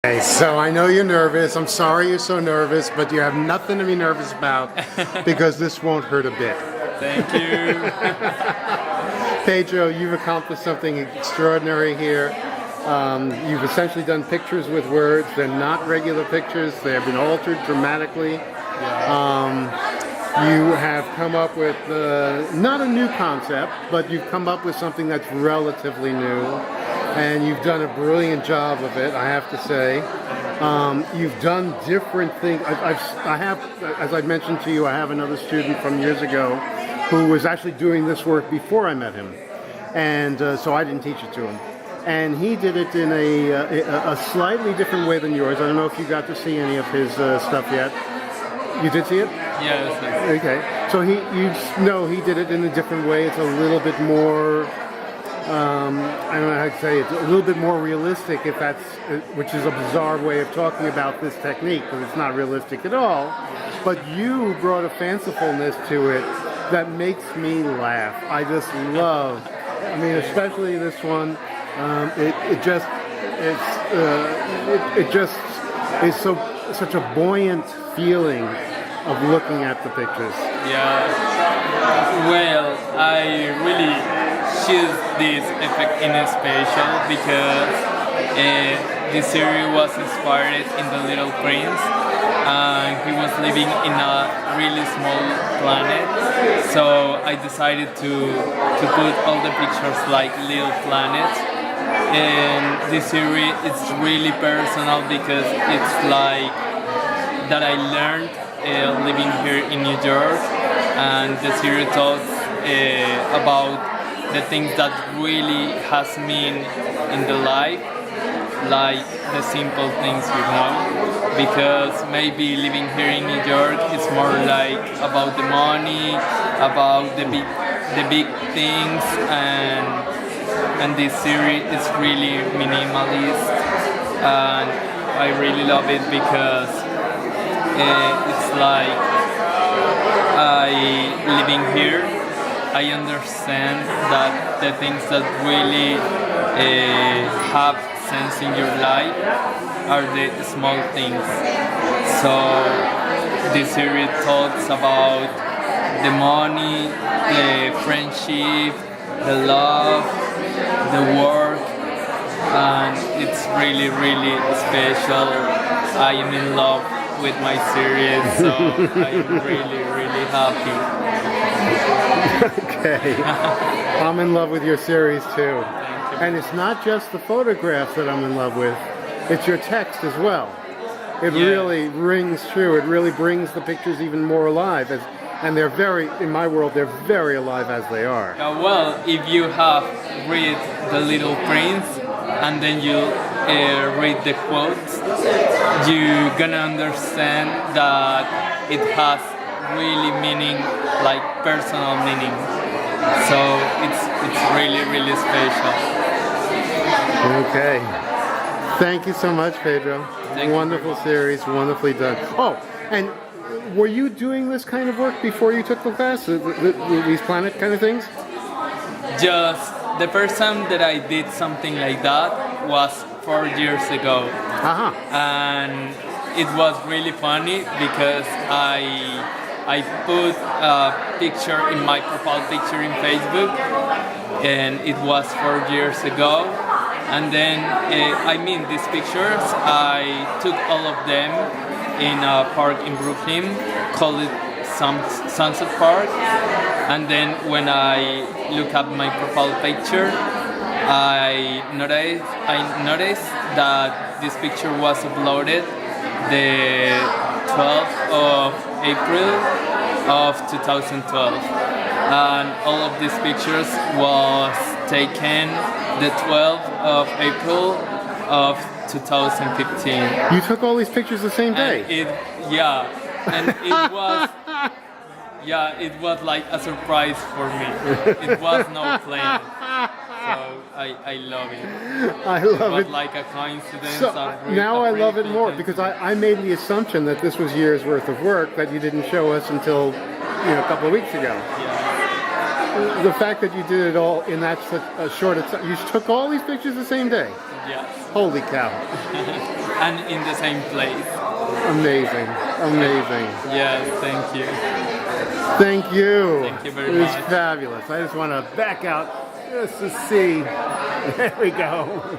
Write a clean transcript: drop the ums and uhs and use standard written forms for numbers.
Okay, so I know you're nervous. I'm sorry you're so nervous, but you have nothing to be nervous about because this won't hurt a bit. Thank you. Pedro, you've accomplished something extraordinary here. You've essentially done pictures with words. They're not regular pictures. They have been altered dramatically. You have come up with not a new concept, but you've come up with something that's relatively new. And you've done a brilliant job of it, I have to say. You've done different things. I have, as I mentioned to you, I have another student from years ago who was actually doing this work before I met him. And so I didn't teach it to him. And he did it in a slightly different way than yours. I don't know if you got to see any of his stuff yet. You did see it? Yes. Okay. So he did it in a different way. It's a little bit more... I don't know how to say it, a little bit more realistic, which is a bizarre way of talking about this technique, because it's not realistic at all. But you brought a fancifulness to it that makes me laugh. I just love, especially this one. It just is such a buoyant feeling of looking at the pictures. Yeah. Well, I really choose this effect in a special because this series was inspired in The Little Prince. He was living in a really small planet, so I decided to put all the pictures like little planets. And this series is really personal because it's like that I learned living here in New York, and the series talks about the things that really has mean in the life, like the simple things, because maybe living here in New York is more like about the money, about the big things, and this series is really minimalist, and I really love it because it's like living here, I understand that the things that really have sense in your life are the small things. So this series talks about the money, the friendship, the love, the work, and it's really, really special. I am in love with my series, so I'm really, really happy. Okay. I'm in love with your series too. And it's not just the photographs that I'm in love with, it's your text as well. It really rings true. It really brings the pictures even more alive. And they're in my world, they're very alive as they are. Well, if you have read The Little Prince and then you read the quotes, you're gonna understand that it has really meaning, like personal meaning. So it's really, really special. Okay. Thank you so much, Pedro. Wonderful series, wonderfully done. Oh, and were you doing this kind of work before you took the class? These planet kind of things? Just the first time that I did something like that was 4 years ago. And it was really funny because I put a picture in my profile picture in Facebook, and it was 4 years ago. And then, these pictures, I took all of them in a park in Brooklyn, called it Sunset Park. And then when I look at my profile picture, I noticed that this picture was uploaded the 12th of April of 2012, and all of these pictures was taken the 12th of April of 2015. You took all these pictures the same day? And it was like a surprise for me. It was no plan. So I love it. I love it. It was like a coincidence. So now I love it more because I made the assumption that this was years worth of work that you didn't show us until a couple of weeks ago. Yeah. The fact that you did it all in that such a short time, you took all these pictures the same day? Yes. Holy cow. and in the same place. Amazing, amazing. Yes, thank you. Thank you. Thank you very It was much. fabulous. I just want to back out just to see. There we go.